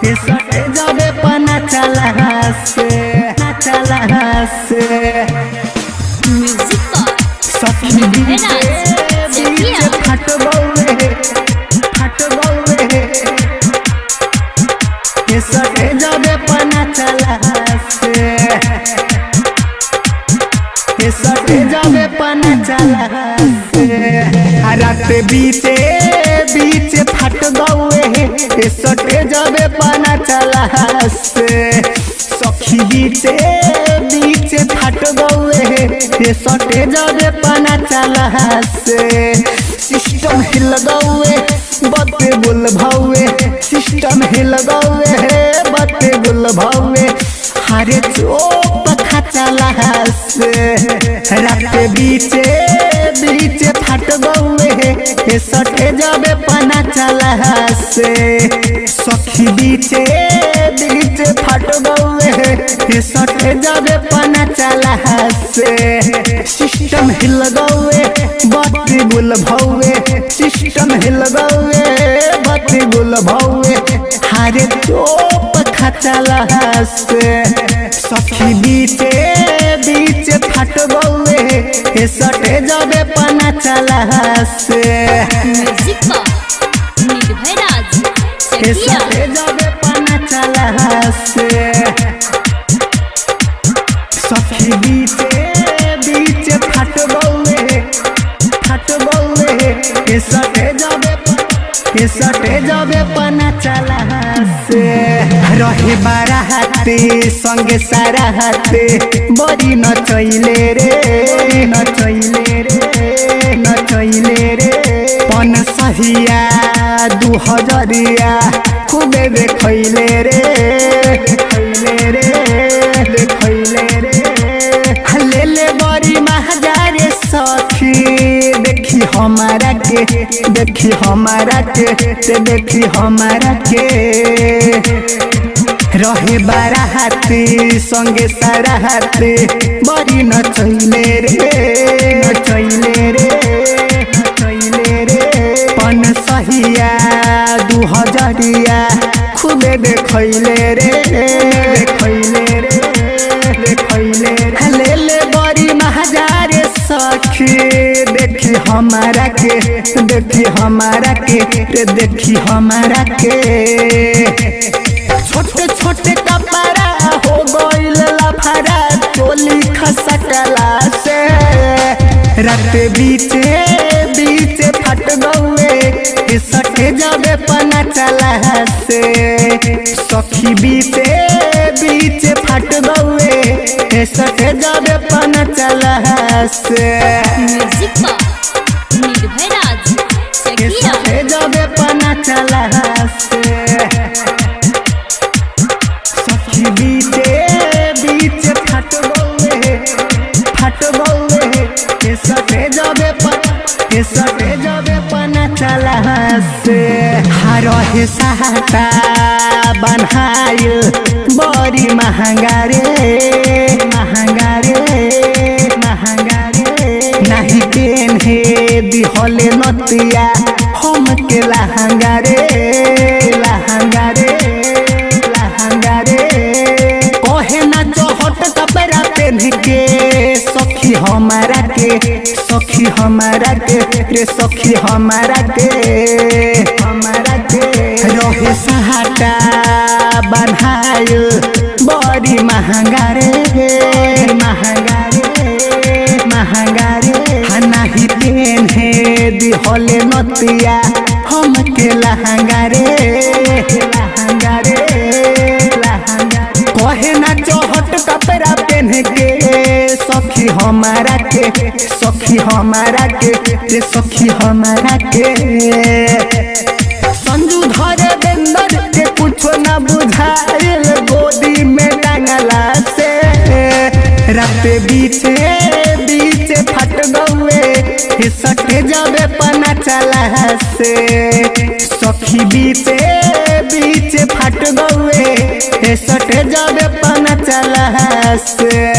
सटे जाबे पना चला से म्यूजिक पर सखी बीचे फट गौए सटे जाबे पना चला से सटे जाबे पना चला से रात बीचे फट गौए सटे जाबे पना चला से सखी बीचे फट गौए सटे जाबे पना चला से सिस्टम हिल गौए बत्ते गुल भौए सिस्टम हिल गौए बत्ते गुल भौए हरे चोप खचला से रात बीचे फट गौए सटे जाबे पना चला से सखी बीचे फट गौए सटे जाबे पना चला से सिस्टम हिल गौए बत्ती गुल भौए सिस्टम हिल गौए बत्ती गुल भौए हरे चोप खचला से सखी बीचे फट गौए सटे जाबे पना चला से म्यूजिक पर निर्भय राज चकिया सटे जाबे पना चला से सखी बीचे फट गौए सटे जाबे पना चला से रहे बारा हाथे संगे सारा हाथे बड़ी नचैले रे पन सहिया 2000 खूबे देखैले रे ले बड़ी महाजारे सखी देखी हमारा के रहे बारा हाथी संगे सारा हाथी बड़ी नचैले रे पन सहिया 2000 खूबे देखैले रे ले बड़ी महाजारे सखी देखी हमारा के छोटे कपड़ा हो गइल लफड़ा चोली खसकला से रात बीचे फट गौए सटे जाबे पना चला से सखी बीचे फट गौए सटे जाबे पना चला से म्यूजिक पर निर्भय राज चकिया सटे जाबे पना चला से सखी बीचे फट गौए सटे जाबे पना चला से हरहे सहाटा बनहाइल बड़ी महंगा रे नहीं पेन्हे दिहले नतिया हम के लहंगा रे कहे ना चोहट कपड़ा पहन के सखी हमारा के रहे सहाटा बनहाइल बड़ी महंगा रे नहीं पेन्हे दिहले नतिया हम के लहंगा रे कहे ना चोहट कपड़ा पहन के सखी हमारा के संजू धरे बेंदर के कुछ न बुझाइल गोदी में टांगला से रात बीचे फट गौए सटे जाबे पना चला से सखी बीचे फट गौए सटे जाबे पना चला से।